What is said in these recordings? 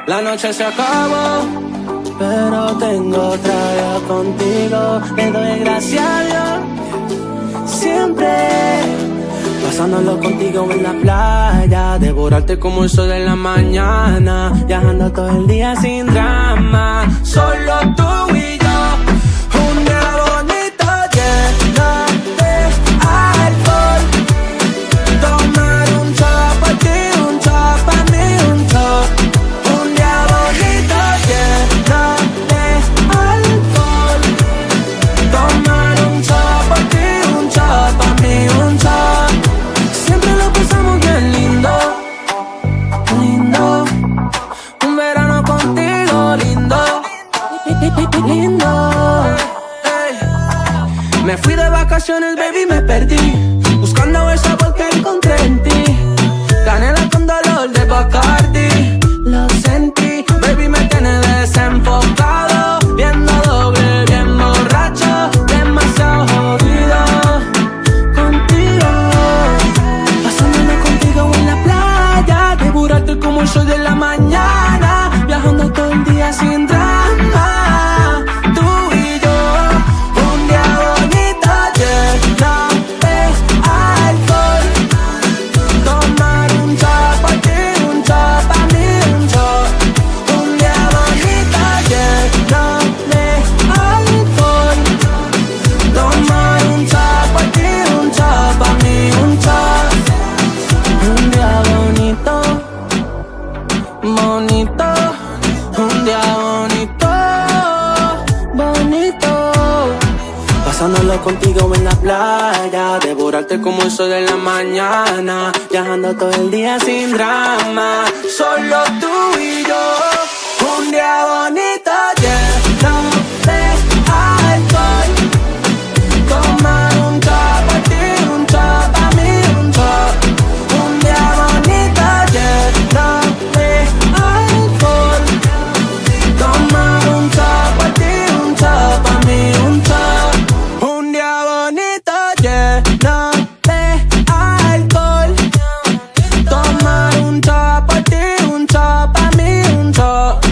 La noche se acabó, pero tengo otra vez contigo. Le doy gracias a Dios, siempre pasándolo contigo en la playa, devorarte como el sol de la mañana, viajando todo el día sin drama, solo tú y yo. Un día bonito lleno de alcohol, tomar un shot pa' ti, un shot pa' mí, un shot. Un día bonito lleno de alcohol, tomar un shot pa' ti, un shot pa' mí, un shot. Siempre lo pasamos bien lindo, lindo. Un verano contigo lindo, lindo. Hey. Me fui de vacaciones, baby, me perdí, buscando el sabor que encontré en ti. Canela con dolor de Bacardi, lo sentí. Baby, me tiene desenfocado, viendo doble, bien borracho, demasiado jodido. Contigo, pasándome contigo en la playa, devorarte como el sol de la mañana, viajando todo el día sin drama. Tú y yo, un día bonito lleno de alcohol, tomar un shot pa' ti, un shot pa' mí, un shot. Un día bonito lleno de alcohol, tomar un shot pa' ti, un shot pa' mí, un shot. Un día bonito, bonito, un día bonito, bonito. Pasándolo contigo en la playa, devorarte como el sol de la mañana, viajando todo el día sin drama, solo tú y yo. Un día bonito lleno de alcohol, tomar un shot pa' ti, un shot pa' mí, un shot. Un día bonito lleno de alcohol, tomar un shot pa' ti, un shot pa' mí, un shot. Un día bonito lleno de alcohol, tomar un shot pa' ti, un shot pa' mí, un shot.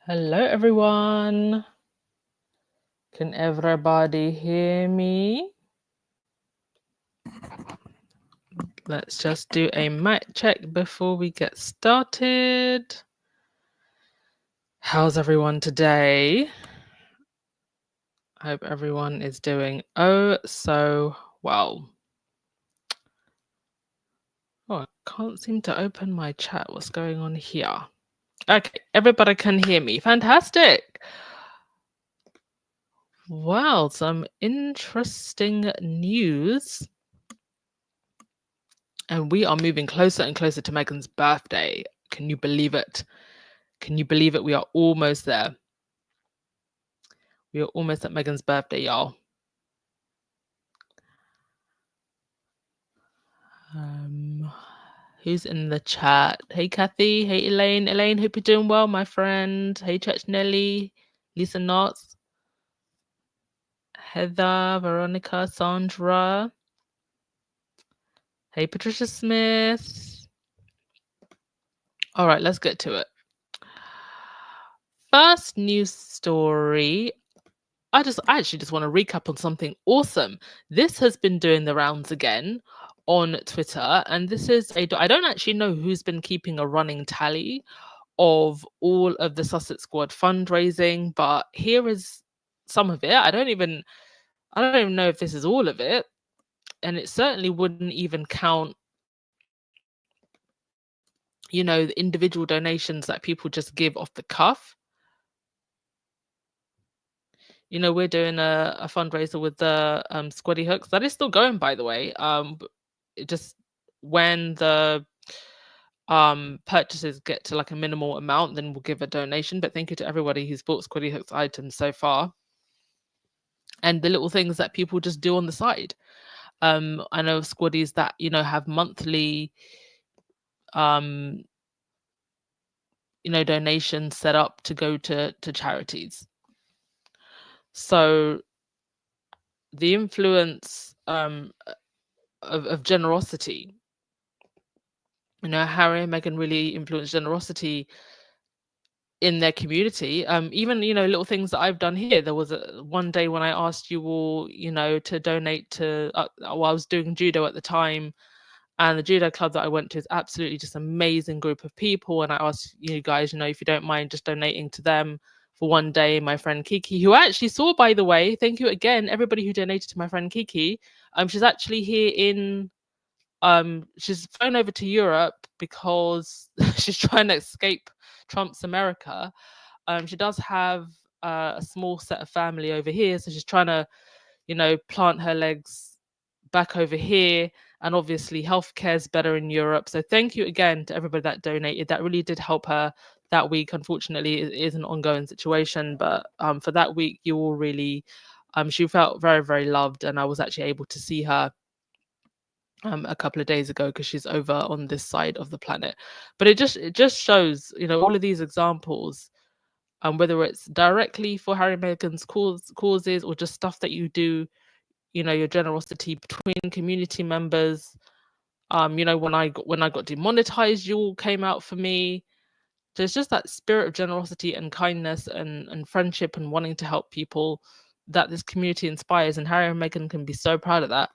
Hello, everyone. Can everybody hear me? Let's just do a mic check before we get started. How's everyone today? I hope everyone is doing oh so well. Oh, I can't seem to open my chat. What's going on here? Okay, everybody can hear me. Fantastic. Wow, some interesting news. And we are moving closer and closer to Meghan's birthday. Can you believe it? Can you believe it? We are almost there. We are almost at Meghan's birthday, y'all. Who's in the chat? Hey, Kathy. Hey, Elaine. Elaine, hope you're doing well, my friend. Hey, Church Nelly. Lisa Knotts. Heather, Veronica, Sandra. Hey, Patricia Smith. All right, let's get to it. First news story. I actually just want to recap on something awesome. This has been doing the rounds again on Twitter, and this is I don't actually know who's been keeping a running tally of all of the Sussex Squad fundraising, but here is some of it. I don't even know if this is all of it, and it certainly wouldn't even count, you know, the individual donations that people just give off the cuff. we're doing a fundraiser with the Squaddy Hooks. That is still going, by the way. It just when the purchases get to like a minimal amount, then we'll give a donation. But thank you to everybody who's bought Squaddy Hooks items so far. And the little things that people just do on the side. I know squaddies that have monthly donations set up to go to charities. So the influence of generosity, Harry and Meghan really influenced generosity in their community. Even little things that I've done here. There was one day when I asked you all to donate to I was doing judo at the time, and the judo club that I went to is absolutely just amazing group of people, and I asked you guys if you don't mind just donating to them for one day. My friend Kiki, who I actually saw, by the way, thank you again everybody who donated to my friend Kiki. She's actually here in she's flown over to Europe because she's trying to escape Trump's America. She does have a small set of family over here, so she's trying to plant her legs back over here. And obviously healthcare is better in Europe, so thank you again to everybody that donated. That really did help her that week. Unfortunately, it is an ongoing situation, but for that week you all really she felt very, very loved, and I was actually able to see her a couple of days ago because she's over on this side of the planet. But it just shows all of these examples, whether it's directly for Harry and Meghan's causes or just stuff that you do, your generosity between community members. When I got demonetized, you all came out for me. There's just that spirit of generosity and kindness and friendship and wanting to help people that this community inspires, and Harry and Meghan can be so proud of that.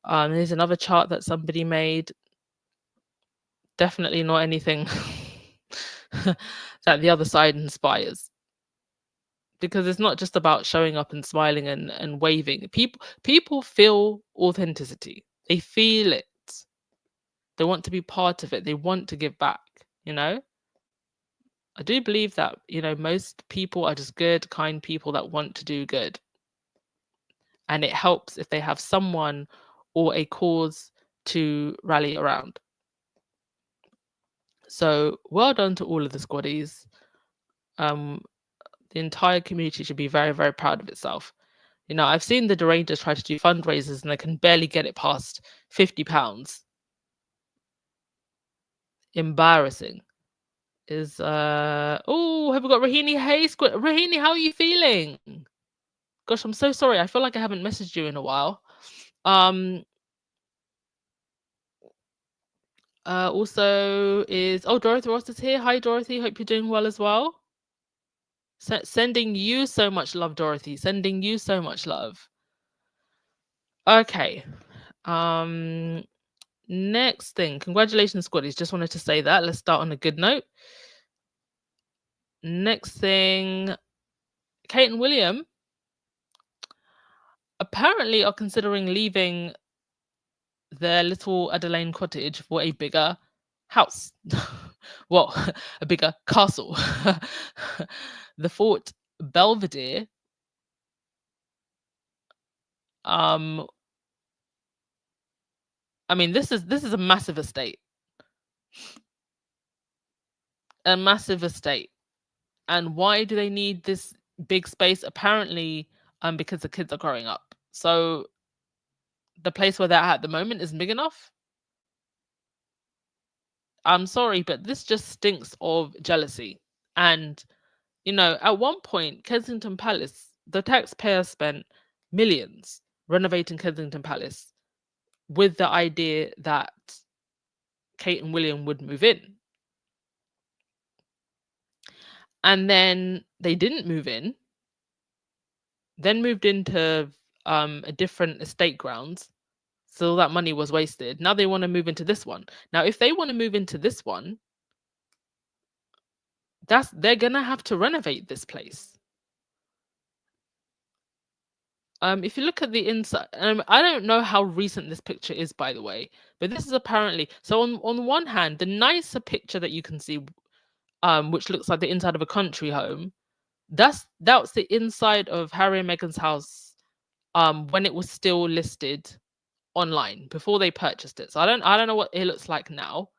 Here's another chart that somebody made. Definitely not anything that the other side inspires, because it's not just about showing up and smiling and waving. People feel authenticity. They feel it. They want to be part of it. They want to give back, I do believe that, most people are just good, kind people that want to do good. And it helps if they have someone or a cause to rally around. So well done to all of the squaddies. The entire community should be very, very proud of itself. I've seen the Derangers try to do fundraisers and they can barely get it past £50. Embarrassing. Have we got Rahini? Hey, Rahini, how are you feeling? Gosh, I'm so sorry. I feel like I haven't messaged you in a while. Also is Dorothy Ross is here. Hi, Dorothy. Hope you're doing well as well. Sending you so much love, Dorothy. Sending you so much love. Okay. Next thing. Congratulations, squaddies. Just wanted to say that. Let's start on a good note. Next thing. Kate and William apparently are considering leaving their little Adelaide cottage for a bigger house. Well, a bigger castle. The Fort Belvedere. I mean, this is a massive estate. A massive estate. And why do they need this big space? Apparently, because the kids are growing up. So the place where they're at the moment isn't big enough. I'm sorry, but this just stinks of jealousy. And, at one point, Kensington Palace, the taxpayer spent millions renovating Kensington Palace with the idea that Kate and William would move in. And then they didn't move in, then moved into a different estate grounds. So that money was wasted. Now they want to move into this one. Now, if they want to move into this one, they're gonna have to renovate this place. If you look at the inside, I don't know how recent this picture is, by the way, but this is apparently so. On one hand, the nicer picture that you can see, which looks like the inside of a country home, That's the inside of Harry and Meghan's house when it was still listed online before they purchased it. So I don't know what it looks like now,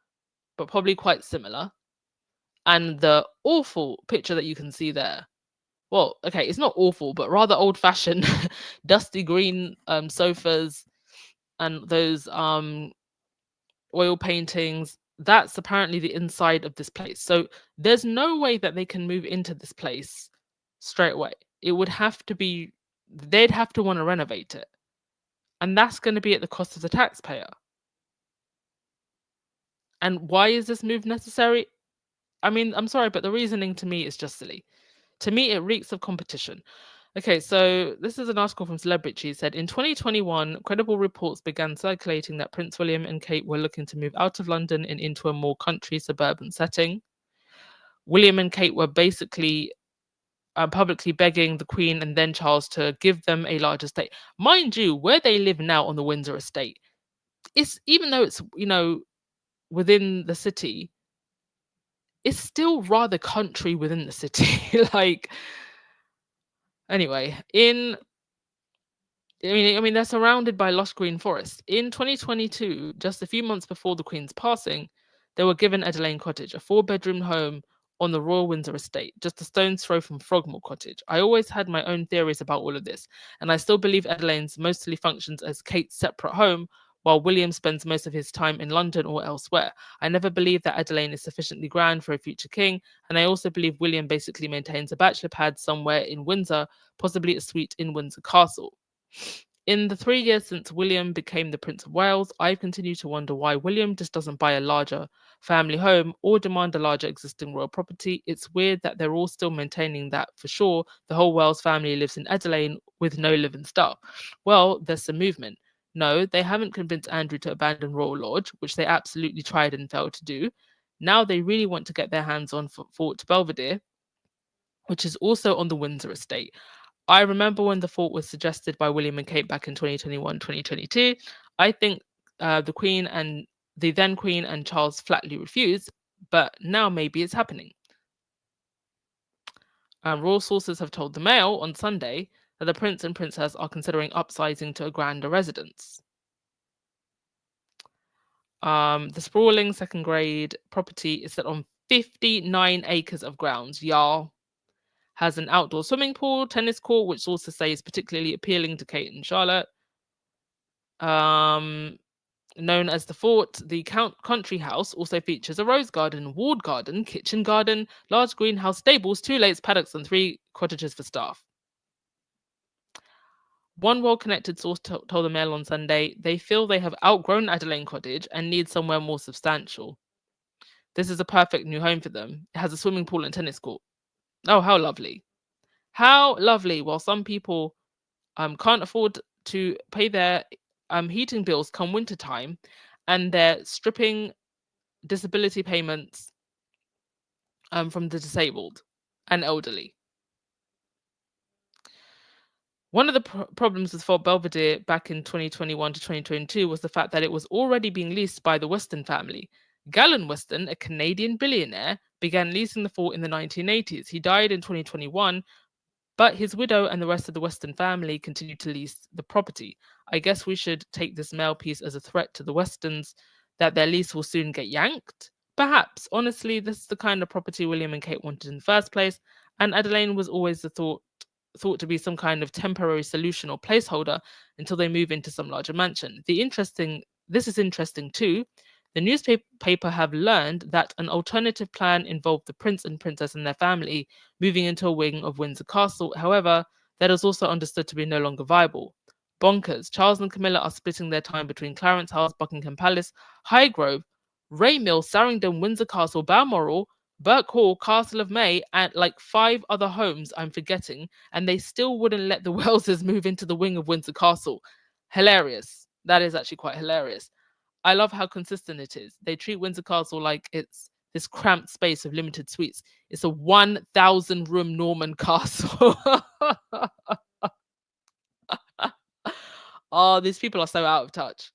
but probably quite similar. And the awful picture that you can see there. Well, okay, it's not awful, but rather old-fashioned dusty green sofas and those oil paintings. That's apparently the inside of this place. So there's no way that they can move into this place straight away. It would have to be, they'd have to want to renovate it. And that's going to be at the cost of the taxpayer. And why is this move necessary? I mean, I'm sorry, but the reasoning to me is just silly. To me, it reeks of competition. Okay, so this is an article from Celebrity. It said in 2021, credible reports began circulating that Prince William and Kate were looking to move out of London and into a more country suburban setting. William and Kate were basically publicly begging the Queen and then Charles to give them a large estate. Mind you, where they live now on the Windsor estate, it's, even though it's, you know, within the city, it's still rather country within the city. Like, anyway, I mean, they're surrounded by lush green forests. In 2022, just a few months before the Queen's passing, they were given Edelaine Cottage, a 4-bedroom home on the Royal Windsor estate, just a stone's throw from Frogmore Cottage. I always had my own theories about all of this, and I still believe Edelaine's mostly functions as Kate's separate home, while William spends most of his time in London or elsewhere. I never believed that Edelaine is sufficiently grand for a future king, and I also believe William basically maintains a bachelor pad somewhere in Windsor, possibly a suite in Windsor Castle. In the 3 years since William became the Prince of Wales, I've continued to wonder why William just doesn't buy a larger family home or demand a larger existing royal property. It's weird that they're all still maintaining that for sure the whole Wales family lives in Edelaine with no living staff. Well, there's some movement. No, they haven't convinced Andrew to abandon Royal Lodge, which they absolutely tried and failed to do. Now they really want to get their hands on Fort Belvedere, which is also on the Windsor estate. I remember when the fort was suggested by William and Kate back in 2021, 2022. I think the Queen and the then Queen and Charles flatly refused, but now maybe it's happening. Royal sources have told the Mail on Sunday that the Prince and Princess are considering upsizing to a grander residence. The sprawling second grade property is set on 59 acres of grounds, y'all. Has an outdoor swimming pool, tennis court, which sources say is particularly appealing to Kate and Charlotte. Known as the Fort, the country house also features a rose garden, walled garden, kitchen garden, large greenhouse, stables, 2 lakes, paddocks, and 3 cottages for staff. One well-connected source told the Mail on Sunday they feel they have outgrown Adelaine Cottage and need somewhere more substantial. This is a perfect new home for them. It has a swimming pool and tennis court. Oh, how lovely. How lovely. While some people can't afford to pay their heating bills come winter time, and they're stripping disability payments from the disabled and elderly. One of the problems with Fort Belvedere back in 2021 to 2022 was the fact that it was already being leased by the Weston family. Galen Weston, a Canadian billionaire, began leasing the fort in the 1980s. He died in 2021, but his widow and the rest of the Weston family continued to lease the property. I guess we should take this Mail piece as a threat to the Westons that their lease will soon get yanked. Perhaps. Honestly, this is the kind of property William and Kate wanted in the first place, and Adelaine was always the thought to be some kind of temporary solution or placeholder until they move into some larger mansion. This is interesting too. The newspaper have learned that an alternative plan involved the Prince and Princess and their family moving into a wing of Windsor Castle. However, that is also understood to be no longer viable. Bonkers. Charles and Camilla are splitting their time between Clarence House, Buckingham Palace, Highgrove, Raymill, Sarrington, Windsor Castle, Balmoral, Burke Hall, Castle of May, and like 5 other homes I'm forgetting, and they still wouldn't let the Welleses move into the wing of Windsor Castle. Hilarious. That is actually quite hilarious. I love how consistent it is. They treat Windsor Castle like it's this cramped space of limited suites. It's a 1,000 room Norman castle. Oh, these people are so out of touch.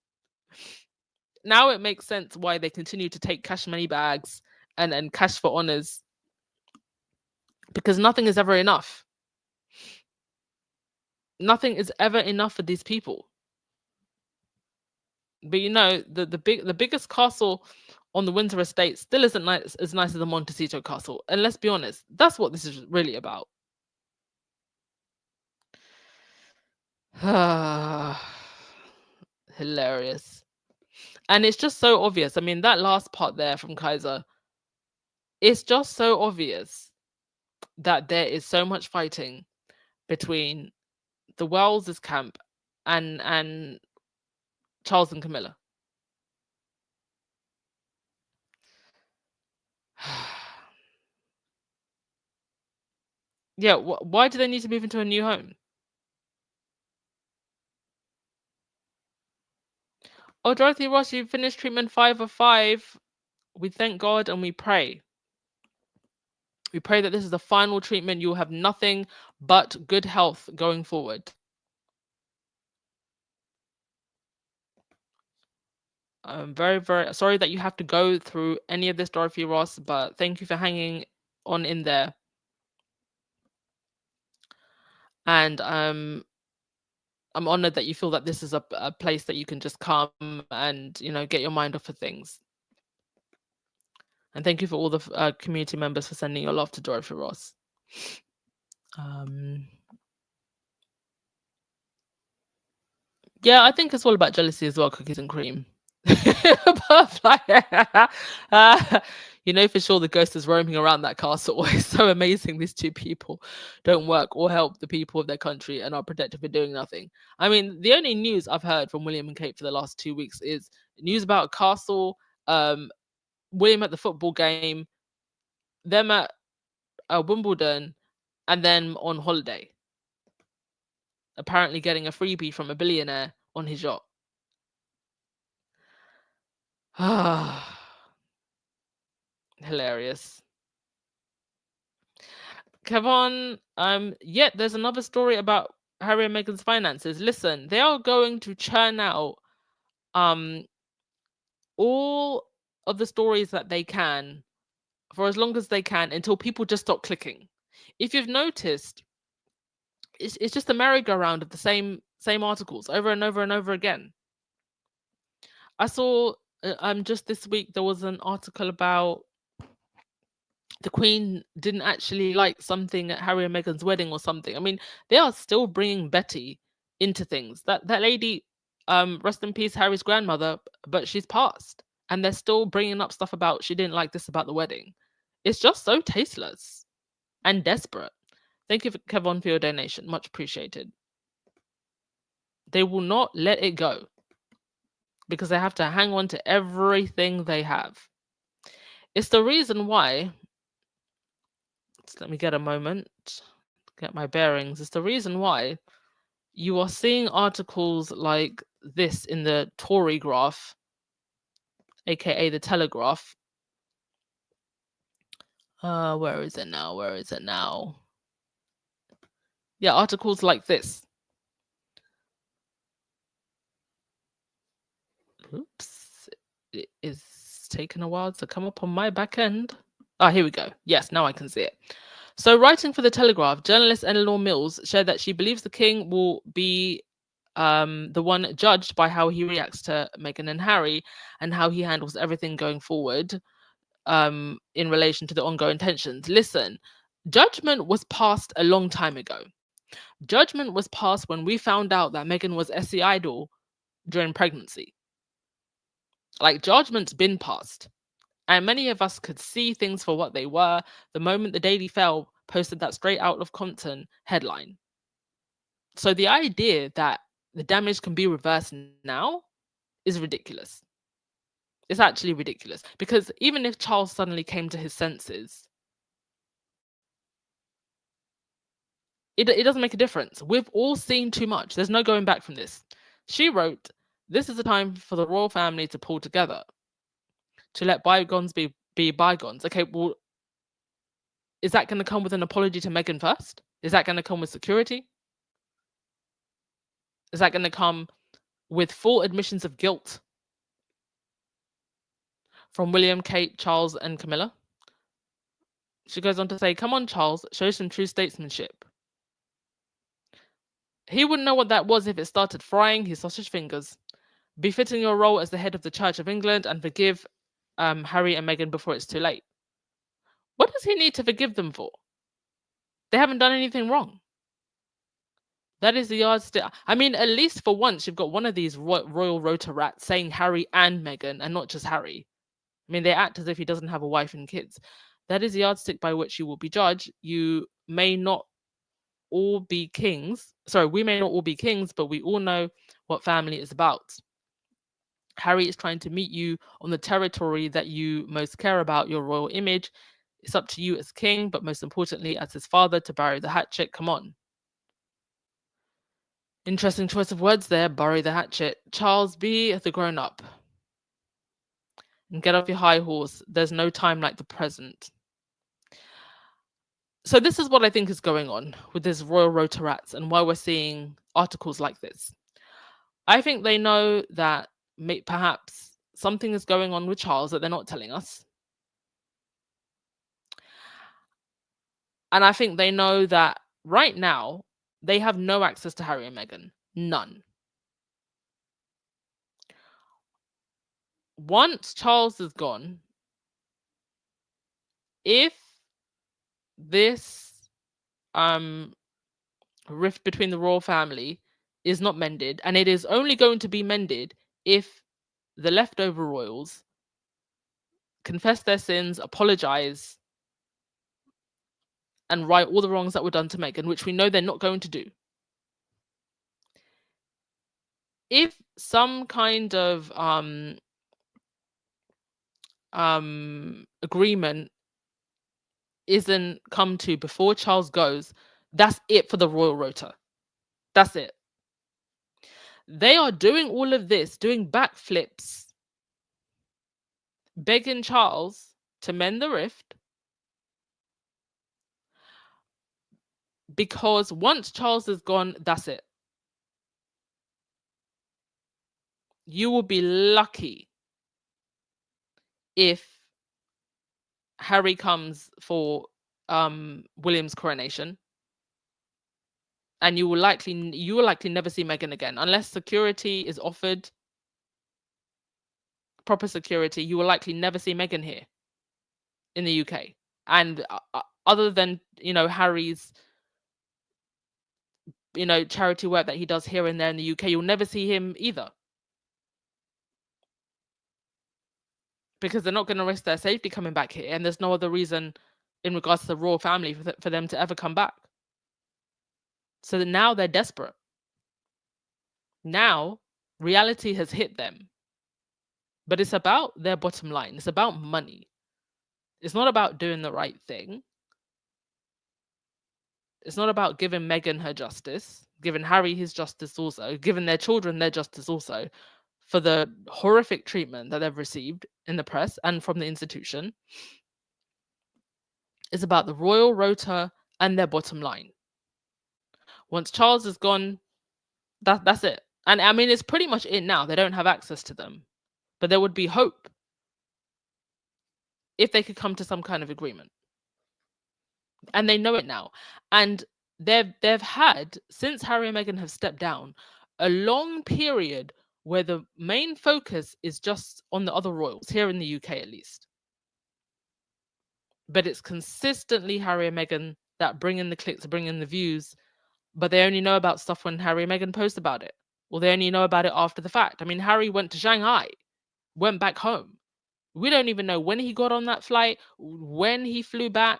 Now it makes sense why they continue to take cash money bags and cash for honors because nothing is ever enough. Nothing is ever enough for these people. But you know, the biggest castle on the Windsor estate still isn't as nice as the Montecito castle. And let's be honest, that's what this is really about. Hilarious. And it's just so obvious. I mean, that last part there from Kaiser, it's just so obvious that there is so much fighting between the Wells' camp and Charles and Camilla. Yeah, why do they need to move into a new home? Oh, Dorothy Ross, you finished treatment 5 of 5. We thank God and we pray. We pray that this is the final treatment. You'll have nothing but good health going forward. I'm very, very sorry that you have to go through any of this, Dorothy Ross, but thank you for hanging on in there. And I'm honored that you feel that this is a place that you can just come and, you know, get your mind off of things. And thank you for all the community members for sending your love to Dorothy Ross. Yeah, I think it's all about jealousy as well, cookies and cream. You know for sure the ghost is roaming around that castle. It's so amazing these two people don't work or help the people of their country and are protected for doing nothing. I mean, the only news I've heard from William and Kate for the last 2 weeks is news about a castle, William at the football game, them at Wimbledon, and then on holiday. Apparently getting a freebie from a billionaire on his yacht. Hilarious. Kevon, yet there's another story about Harry and Meghan's finances. Listen, they are going to churn out all of the stories that they can for as long as they can until people just stop clicking. If you've noticed, it's just a merry-go-round of the same articles over and over and over again. I saw just this week there was an article about the Queen didn't actually like something at Harry and Meghan's wedding or something. I mean, they are still bringing Betty into things. That lady, rest in peace, Harry's grandmother, but she's passed, and they're still bringing up stuff about she didn't like this about the wedding. It's just so tasteless and desperate. Thank you, Kevon, for your donation. Much appreciated. They will not let it go because they have to hang on to everything they have. It's the reason why. Let me get a moment to get my bearings. It's the reason why you are seeing articles like this in the Tory graph, aka the Telegraph. Where is it now? Yeah, articles like this. Oops, it is taking a while to come up on my back end. Ah, here we go. Yes, now I can see it. So, writing for the Telegraph, journalist Eleanor Mills shared that she believes the king will be the one judged by how he reacts to Meghan and Harry and how he handles everything going forward in relation to the ongoing tensions. Listen, judgment was passed a long time ago. Judgment was passed when we found out that Meghan was SC idol during pregnancy. Like, judgment's been passed. And many of us could see things for what they were the moment the Daily Mail posted that straight out of Compton headline. So the idea that the damage can be reversed now is ridiculous. It's actually ridiculous. Because even if Charles suddenly came to his senses, it doesn't make a difference. We've all seen too much. There's no going back from this. She wrote, "This is a time for the royal family to pull together, to let bygones be bygones." Okay, well, is that going to come with an apology to Meghan first? Is that going to come with security? Is that going to come with full admissions of guilt from William, Kate, Charles, and Camilla? She goes on to say, come on, Charles, show some true statesmanship. He wouldn't know what that was if it started frying his sausage fingers. Befitting your role as the head of the Church of England and forgive Harry and Meghan before it's too late. What does he need to forgive them for? They haven't done anything wrong. That is the yardstick. I mean, at least for once, you've got one of these royal rota rats saying Harry and Meghan and not just Harry. I mean, they act as if he doesn't have a wife and kids. That is the yardstick by which you will be judged. You may not all be kings. Sorry, we may not all be kings, but we all know what family is about. Harry is trying to meet you on the territory that you most care about, your royal image. It's up to you as king, but most importantly, as his father, to bury the hatchet. Come on. Interesting choice of words there, bury the hatchet. Charles, be the grown-up. And get off your high horse. There's no time like the present. So this is what I think is going on with this royal rota rats and why we're seeing articles like this. I think they know that perhaps something is going on with Charles that they're not telling us. And I think they know that right now they have no access to Harry and Meghan. None. Once Charles is gone, if this rift between the royal family is not mended, and it is only going to be mended if the leftover royals confess their sins, apologize, and right all the wrongs that were done to Meghan, which we know they're not going to do. If some kind of agreement isn't come to before Charles goes, that's it for the royal rota. That's it. They are doing all of this, doing backflips, begging Charles to mend the rift, because once Charles is gone, that's it. You will be lucky if Harry comes for William's coronation, and you will likely never see Meghan again unless security is offered. Proper security, you will likely never see Meghan here in the UK. And other than Harry's charity work that he does here and there in the UK, you'll never see him either, because they're not going to risk their safety coming back here, and there's no other reason in regards to the royal family for them to ever come back. So that now they're desperate. Now reality has hit them, but it's about their bottom line. It's about money. It's not about doing the right thing. It's not about giving Meghan her justice, giving Harry his justice also, giving their children their justice also, for the horrific treatment that they've received in the press and from the institution. It's about the royal rota and their bottom line. Once Charles is gone, that's it. And I mean, it's pretty much it now. They don't have access to them. But there would be hope if they could come to some kind of agreement. And they know it now. And they've had, since Harry and Meghan have stepped down, a long period where the main focus is just on the other royals, here in the UK at least. But it's consistently Harry and Meghan that bring in the clicks, bring in the views, but they only know about stuff when Harry and Meghan post about it, or they only know about it after the fact. I mean, Harry went to Shanghai, went back home. We don't even know when he got on that flight, when he flew back,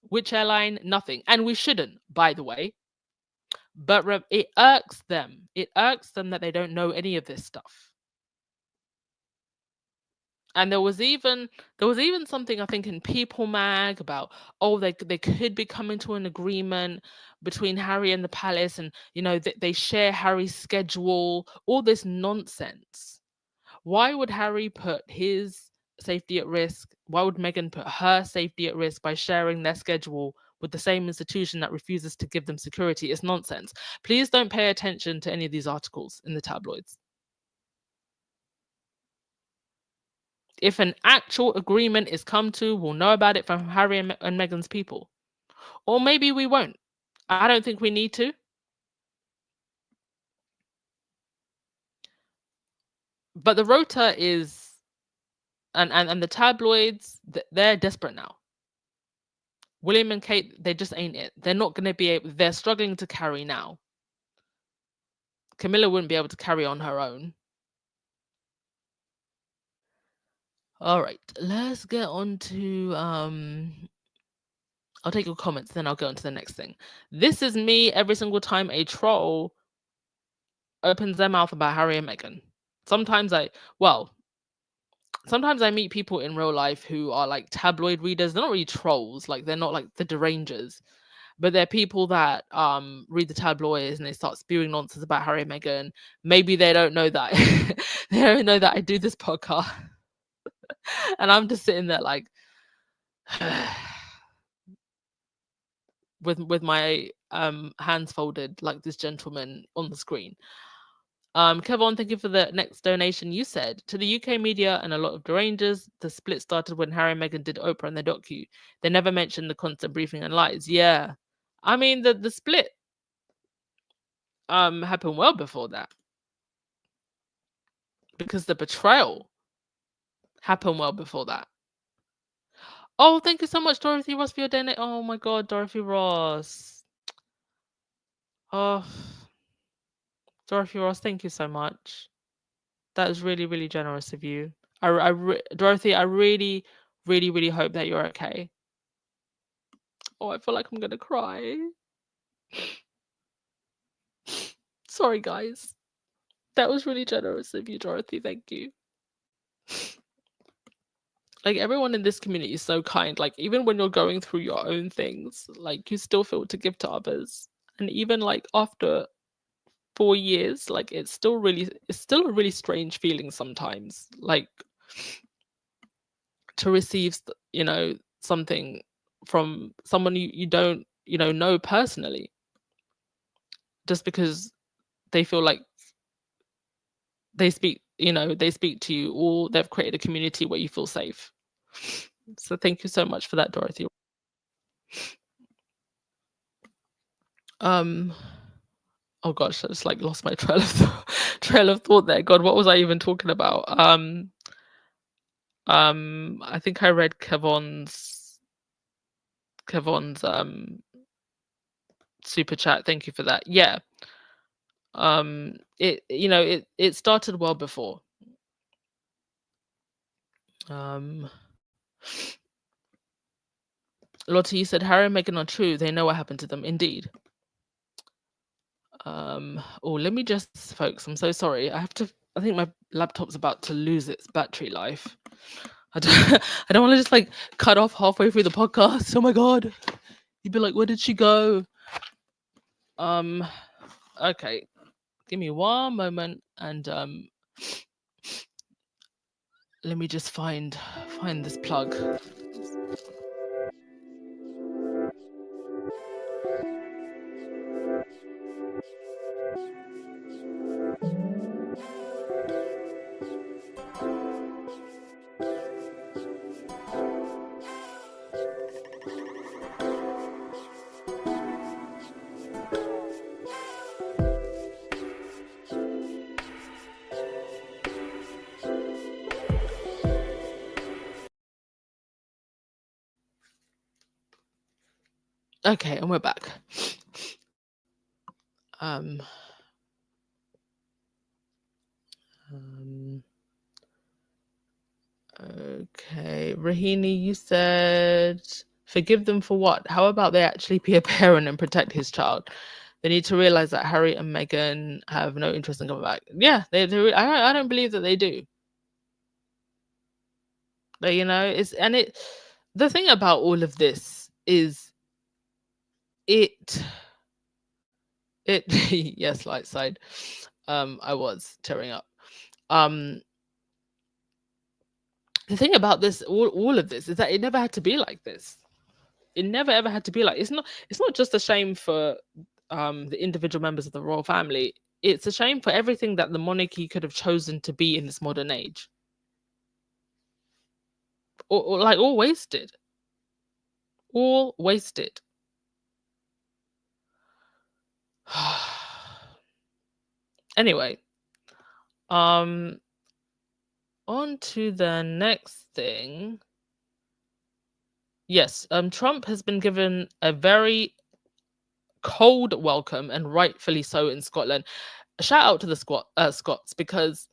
which airline, nothing. And we shouldn't, by the way. But it irks them. It irks them that they don't know any of this stuff. And there was even something, I think, in People Mag about, they could be coming to an agreement between Harry and the palace, and they share Harry's schedule, all this nonsense. Why would Harry put his safety at risk? Why would Meghan put her safety at risk by sharing their schedule with the same institution that refuses to give them security? It's nonsense. Please don't pay attention to any of these articles in the tabloids. if an actual agreement is come to, we'll know about it from Harry and Meghan's people. Or maybe we won't. I don't think we need to. But the rota is, and the tabloids, they're desperate now. William and Kate, they just ain't it. They're not going to be able, they're struggling to carry now. Camilla wouldn't be able to carry on her own. All right, let's get on to, I'll take your comments, then I'll go on to the next thing. This is me every single time a troll opens their mouth about Harry and Meghan. Sometimes I meet people in real life who are like tabloid readers. They're not really trolls, like they're not like the derangers, but they're people that read the tabloids and they start spewing nonsense about Harry and Meghan. Maybe they don't know that they don't know that I do this podcast. And I'm just sitting there like with my hands folded like this gentleman on the screen. Kevon, thank you for the next donation. You said, to the UK media and a lot of derangers, the split started when Harry and Meghan did Oprah and the docu. They never mentioned the constant briefing and lies. Yeah. I mean, the split happened well before that. Because the betrayal happened well before that. Oh, thank you so much, Dorothy Ross, for your donation. Oh my God, Dorothy Ross. Oh, Dorothy Ross, thank you so much. That is really, really generous of you. Dorothy, I really, really, really hope that you're okay. Oh, I feel like I'm gonna cry. Sorry, guys. That was really generous of you, Dorothy. Thank you. Like, everyone in this community is so kind. Like, even when you're going through your own things, like, you still feel to give to others. And even like after 4 years, like it's still a really strange feeling sometimes, like to receive, something from someone you don't, know personally, just because they feel like they speak to you, or they've created a community where you feel safe. So thank you so much for that, Dorothy. Oh gosh, I just like lost my trail of thought there. God, what was I even talking about? I think I read Kevon's super chat. Thank you for that. Yeah. It started well before. Lottie, you said Harry and Meghan are true. They know what happened to them. Indeed. Let me just, folks, I'm so sorry. I think my laptop's about to lose its battery life. I don't want to just like cut off halfway through the podcast. Oh my God. You'd be like, where did she go? Okay. Give me one moment and let me just find this plug. Okay, and we're back. Okay, Rahini, you said forgive them for what? How about they actually be a parent and protect his child? They need to realize that Harry and Meghan have no interest in coming back. Yeah, they do. I don't believe that they do. But the thing about all of this is it yes, light side. I was tearing up. The thing about this, all of this, is that it never had to be like this. It never ever had to be like. It's not just a shame for the individual members of the royal family. It's a shame for everything that the monarchy could have chosen to be in this modern age. or like all wasted. All wasted. Anyway, on to the next thing. Yes, Trump has been given a very cold welcome, and rightfully so, in Scotland. Shout out to the Scots, because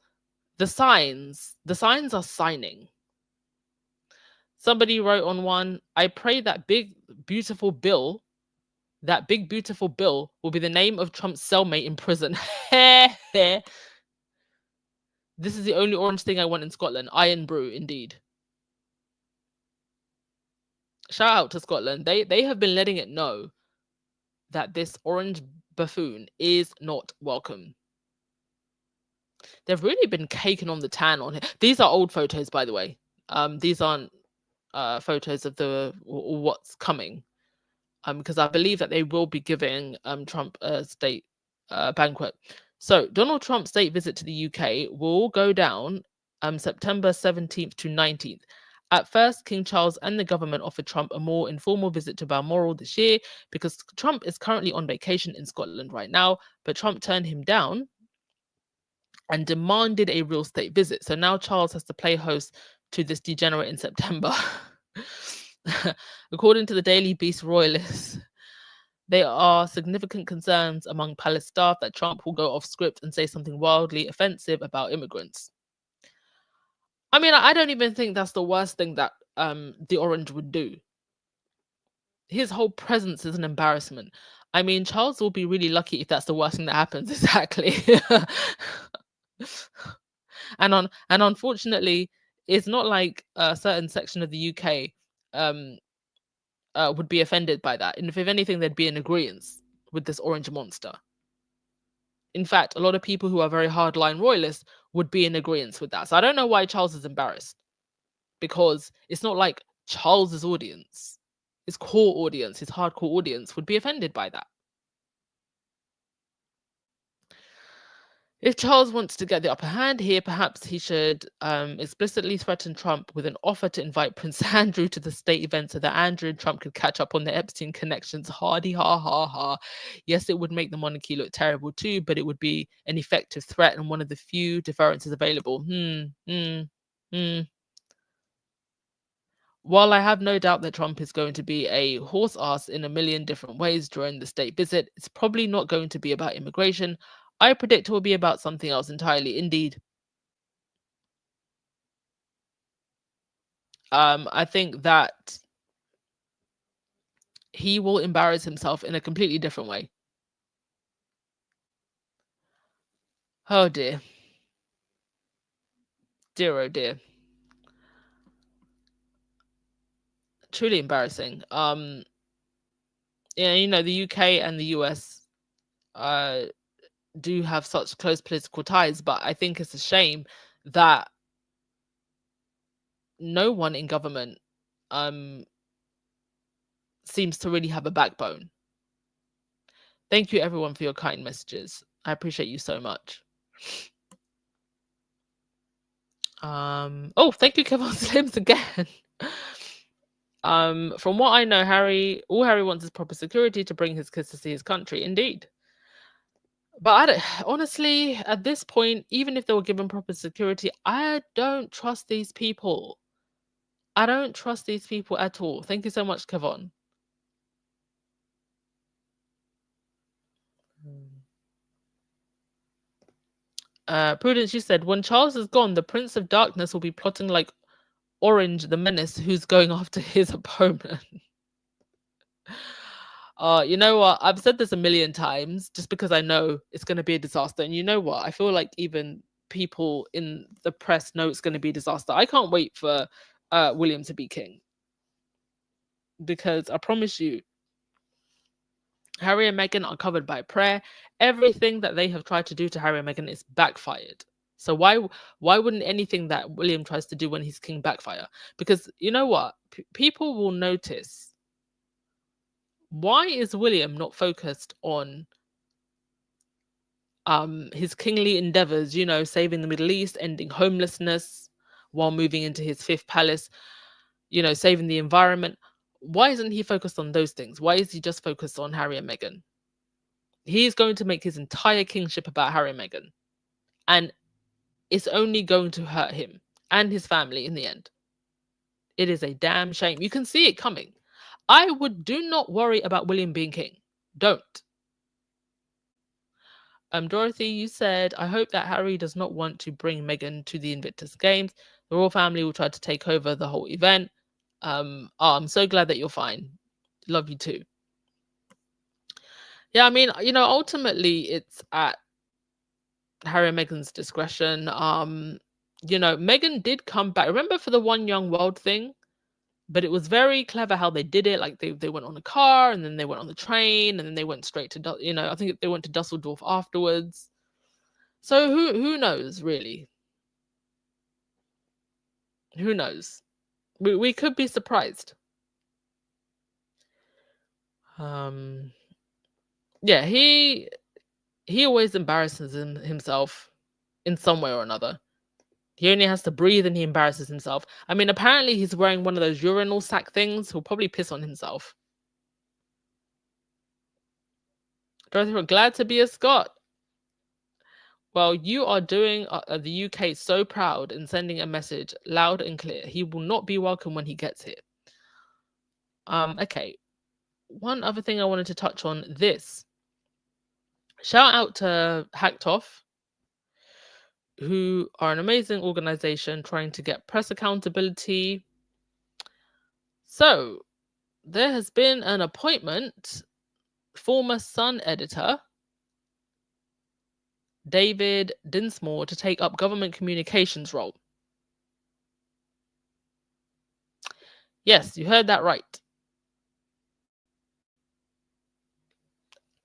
the signs are signing. Somebody wrote on one, I pray that big beautiful bill will be the name of Trump's cellmate in prison. This is the only orange thing I want in Scotland. Iron brew, indeed. Shout out to Scotland. They have been letting it know that this orange buffoon is not welcome. They've really been caking on the tan on it. These are old photos, by the way. These aren't photos of the what's coming. Because I believe that they will be giving Trump a state banquet. So Donald Trump's state visit to the UK will go down September 17th to 19th. At first, King Charles and the government offered Trump a more informal visit to Balmoral this year because Trump is currently on vacation in Scotland right now, but Trump turned him down and demanded a real state visit. So now Charles has to play host to this degenerate in September. According to the Daily Beast Royalists, there are significant concerns among palace staff that Trump will go off script and say something wildly offensive about immigrants. I mean, I don't even think that's the worst thing that the Orange would do. His whole presence is an embarrassment. I mean, Charles will be really lucky if that's the worst thing that happens. Exactly. And unfortunately, it's not like a certain section of the UK would be offended by that. And if anything, they'd be in agreement with this orange monster. In fact, a lot of people who are very hardline royalists would be in agreement with that. So I don't know why Charles is embarrassed, because it's not like Charles's audience, his core audience, his hardcore audience would be offended by that. If Charles wants to get the upper hand here, perhaps he should explicitly threaten Trump with an offer to invite Prince Andrew to the state event so that Andrew and Trump could catch up on their Epstein connections. Hardy, ha, ha, ha. Yes, it would make the monarchy look terrible too, but it would be an effective threat and one of the few deterrences available. While I have no doubt that Trump is going to be a horse ass in a million different ways during the state visit, it's probably not going to be about immigration. I predict it will be about something else entirely. Indeed. I think that he will embarrass himself in a completely different way. Oh dear. Dear, oh dear. Truly embarrassing. Yeah, you know, the UK and the US do have such close political ties, but I think it's a shame that no one in government seems to really have a backbone. Thank you everyone for your kind messages. I appreciate you so much. Oh, thank you, Kevin Slims again. From what I know, all Harry wants is proper security to bring his kids to see his country. Indeed. But honestly, at this point, even if they were given proper security, I don't trust these people. I don't trust these people at all. Thank you so much, Kevon. Prudence, you said, when Charles is gone, the Prince of Darkness will be plotting like Orange the Menace, who's going after his opponent. You know what? I've said this a million times just because I know it's going to be a disaster. And you know what? I feel like even people in the press know it's going to be a disaster. I can't wait for William to be king. Because I promise you, Harry and Meghan are covered by prayer. Everything that they have tried to do to Harry and Meghan is backfired. So why wouldn't anything that William tries to do when he's king backfire? Because you know what? People will notice. Why is William not focused on his kingly endeavors, you know, saving the Middle East, ending homelessness while moving into his 5th palace? saving the environment. Why isn't he focused on those things? Why is he just focused on Harry and Meghan? He's going to make his entire kingship about Harry and Meghan. And it's only going to hurt him and his family in the end. It is a damn shame. You can see it coming. I would do not worry about William being king. Don't. Dorothy, you said, I hope that Harry does not want to bring Meghan to the Invictus Games. The royal family will try to take over the whole event. I'm so glad that you're fine. Love you too. Yeah, I mean, ultimately it's at Harry and Meghan's discretion. Meghan did come back. Remember for the One Young World thing? But it was very clever how they did it. Like they went on a car and then they went on the train and then they went straight to, I think they went to Dusseldorf afterwards. So who knows, really? Who knows? We could be surprised. Yeah, he always embarrasses himself in some way or another. He only has to breathe and he embarrasses himself. I mean, apparently he's wearing one of those urinal sack things. He'll probably piss on himself. Dorothy, we're glad to be a Scot. Well, you are doing the UK so proud and sending a message loud and clear. He will not be welcome when he gets here. Okay. One other thing I wanted to touch on this. Shout out to Hacked Off, who are an amazing organization trying to get press accountability. So there has been an appointment, former Sun editor David Dinsmore to take up government communications role. Yes, you heard that right.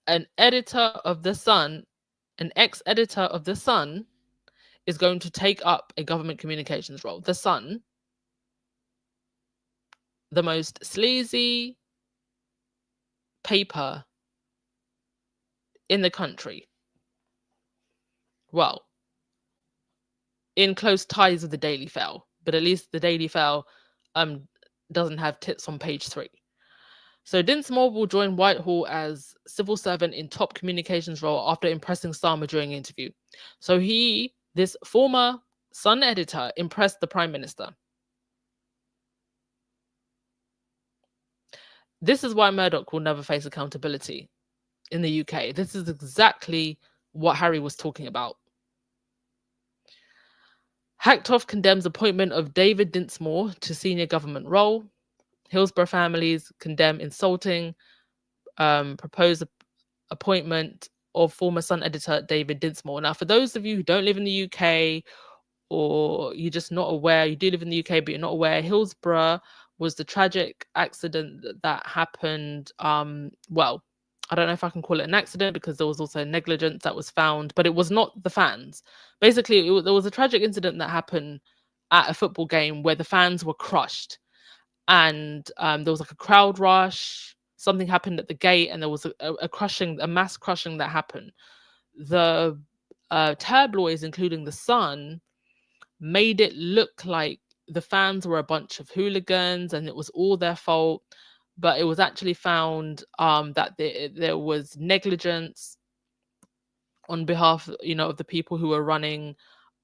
An editor of The Sun, an ex-editor of The Sun, is going to take up a government communications role. The Sun, the most sleazy paper in the country. Well, in close ties with the Daily Fail, but at least the Daily Fail doesn't have tits on page 3. So Dinsmore will join Whitehall as civil servant in top communications role after impressing Starmer during an interview. So this former Sun editor, impressed the Prime Minister. This is why Murdoch will never face accountability in the UK. This is exactly what Harry was talking about. Hacked Off condemns appointment of David Dinsmore to senior government role. Hillsborough families condemn insulting proposed appointment of former Sun editor David Dinsmore. Now, for those of you who don't live in the UK or you're just not aware, you do live in the UK but you're not aware, Hillsborough was the tragic accident that happened. Well, I don't know if I can call it an accident because there was also negligence that was found, but it was not the fans. Basically, there was a tragic incident that happened at a football game where the fans were crushed. And there was like a crowd rush. Something happened at the gate, and there was a mass crushing that happened. The tabloids, including The Sun, made it look like the fans were a bunch of hooligans and it was all their fault. But it was actually found that there was negligence on behalf, of the people who were running,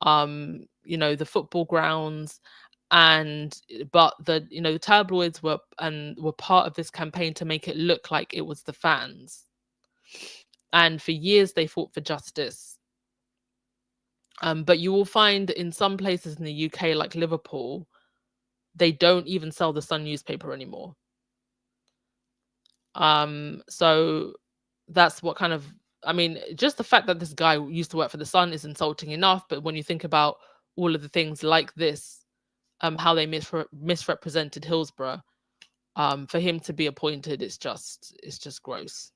the football grounds. But the tabloids were part of this campaign to make it look like it was the fans. And for years they fought for justice. But you will find in some places in the UK, like Liverpool, they don't even sell the Sun newspaper anymore. So that's what kind of, just the fact that this guy used to work for the Sun is insulting enough. But when you think about all of the things like this, how they misrepresented Hillsborough, for him to be appointed, it's just gross.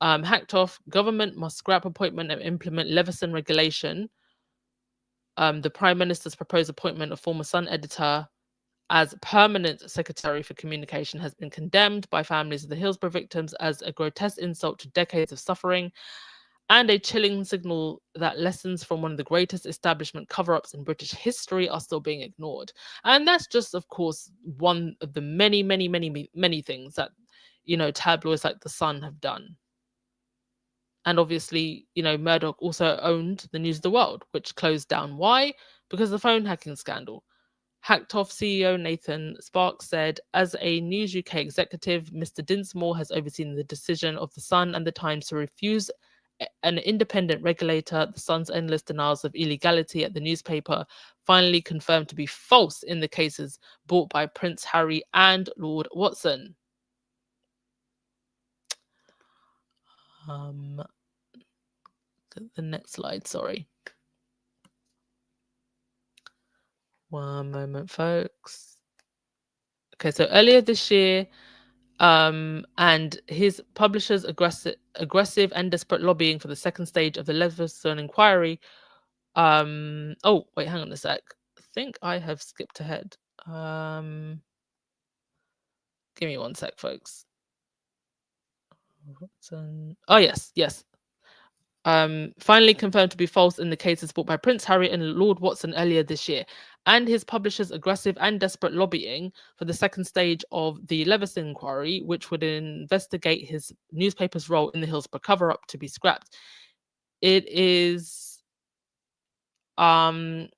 Hacked Off, government must scrap appointment and implement Leveson regulation. The Prime Minister's proposed appointment of former Sun editor as permanent secretary for communication has been condemned by families of the Hillsborough victims as a grotesque insult to decades of suffering and a chilling signal that lessons from one of the greatest establishment cover-ups in British history are still being ignored. And that's just, of course, one of the many, many, many, many things that, tabloids like The Sun have done. And obviously, Murdoch also owned the News of the World, which closed down. Why? Because of the phone hacking scandal. Hacked Off CEO Nathan Sparks said, as a News UK executive, Mr. Dinsmore has overseen the decision of The Sun and The Times to refuse an independent regulator. The Sun's endless denials of illegality at the newspaper finally confirmed to be false in the cases brought by Prince Harry and Lord Watson. The next slide, sorry. One moment, folks. Okay, so earlier this year, and his publisher's aggressive and desperate lobbying for the second stage of the Leveson inquiry. Oh, wait, hang on a sec. I think I have skipped ahead. Give me one sec, folks. Oh, yes. Finally confirmed to be false in the cases brought by Prince Harry and Lord Watson earlier this year, and his publisher's aggressive and desperate lobbying for the second stage of the Leveson inquiry, which would investigate his newspaper's role in the Hillsborough cover-up, to be scrapped. It is an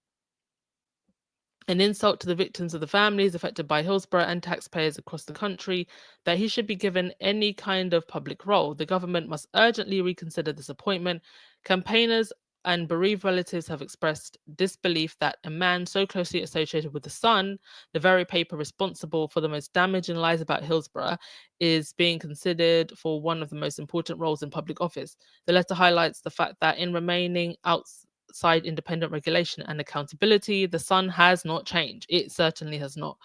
insult to the victims of the families affected by Hillsborough and taxpayers across the country that he should be given any kind of public role. The government must urgently reconsider this appointment. Campaigners and bereaved relatives have expressed disbelief that a man so closely associated with The Sun, the very paper responsible for the most damaging lies about Hillsborough, is being considered for one of the most important roles in public office. The letter highlights the fact that in remaining outside independent regulation and accountability, The Sun has not changed. It certainly has not.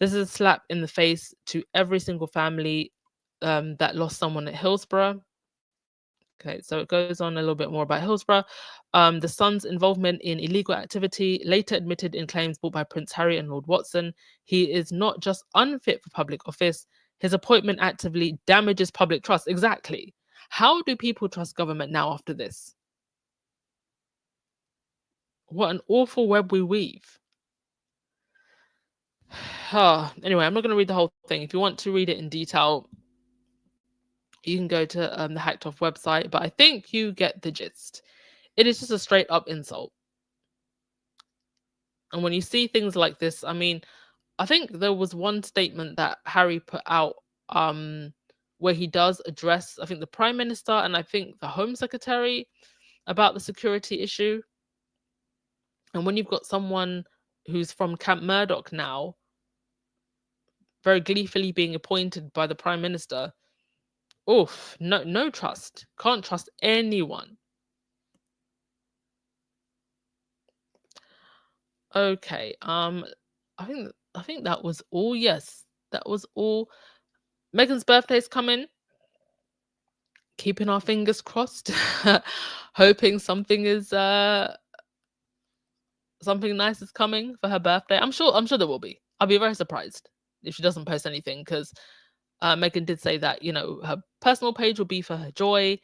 This is a slap in the face to every single family that lost someone at Hillsborough. Okay, so it goes on a little bit more about Hillsborough. The Sun's involvement in illegal activity, later admitted in claims brought by Prince Harry and Lord Watson. He is not just unfit for public office, his appointment actively damages public trust. Exactly. How do people trust government now after this? What an awful web we weave. Anyway, I'm not going to read the whole thing. If you want to read it in detail, you can go to the Hacked Off website, but I think you get the gist. It is just a straight up insult. And when you see things like this, I mean, I think there was one statement that Harry put out where he does address, I think, the Prime Minister and I think the Home Secretary about the security issue. And when you've got someone who's from Camp Murdoch now, very gleefully being appointed by the Prime Minister, oof, no trust. Can't trust anyone. Okay. I think that was all. Yes, that was all. Meghan's birthday's coming. Keeping our fingers crossed. Hoping something nice is coming for her birthday. I'm sure there will be. I'll be very surprised if she doesn't post anything, because Meghan did say that, her personal page will be for her joy,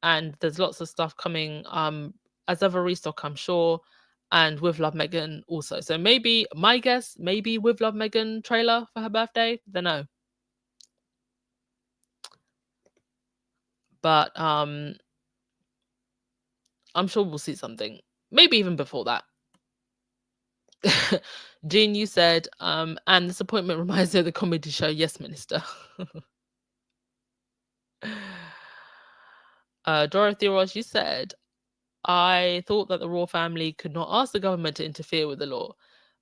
and there's lots of stuff coming as ever restock, I'm sure, and With Love Meghan also. So maybe, my guess, maybe With Love Meghan trailer for her birthday. Don't know. But I'm sure we'll see something. Maybe even before that. Jean, you said, and this appointment reminds me of the comedy show Yes Minister. Dorothy Ross, you said, I thought that the royal family could not ask the government to interfere with the law,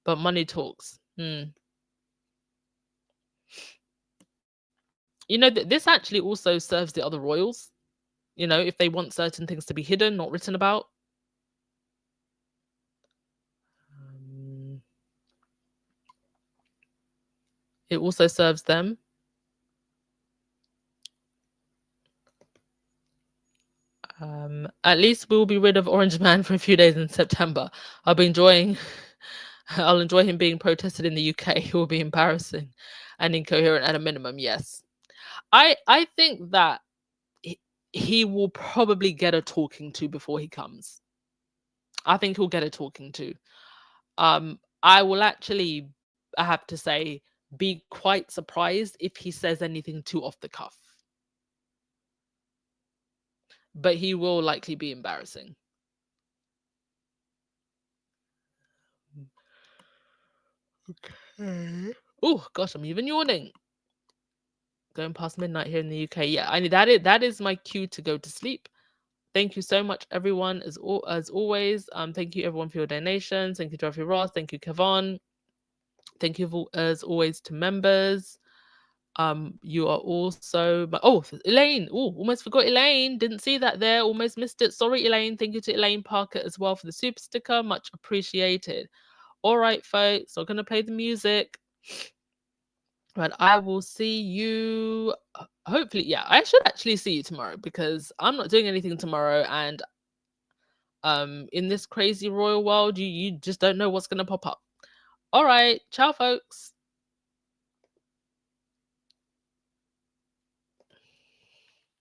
but money talks. This actually also serves the other royals, if they want certain things to be hidden, not written about. It also serves them. At least we'll be rid of Orange Man for a few days in September. I'll enjoy him being protested in the UK. It will be embarrassing and incoherent at a minimum. Yes, I think that he will probably get a talking to before he comes. I think he'll get a talking to. I will actually, I have to say, be quite surprised if he says anything too off the cuff. But he will likely be embarrassing. Okay. Oh gosh, I'm even yawning. Going past midnight here in the UK. Yeah, I that is my cue to go to sleep. Thank you so much, everyone, as always. Thank you everyone for your donations. Thank you, Dorothy Ross. Thank you, Kevon. Thank you as always to members. You are also Elaine. Oh, almost forgot Elaine. Didn't see that there. Almost missed it. Sorry, Elaine. Thank you to Elaine Parker as well for the super sticker. Much appreciated. All right, folks. I'm gonna play the music. But I will see you. Hopefully, yeah. I should actually see you tomorrow because I'm not doing anything tomorrow, and in this crazy royal world, you just don't know what's gonna pop up. All right, ciao, folks.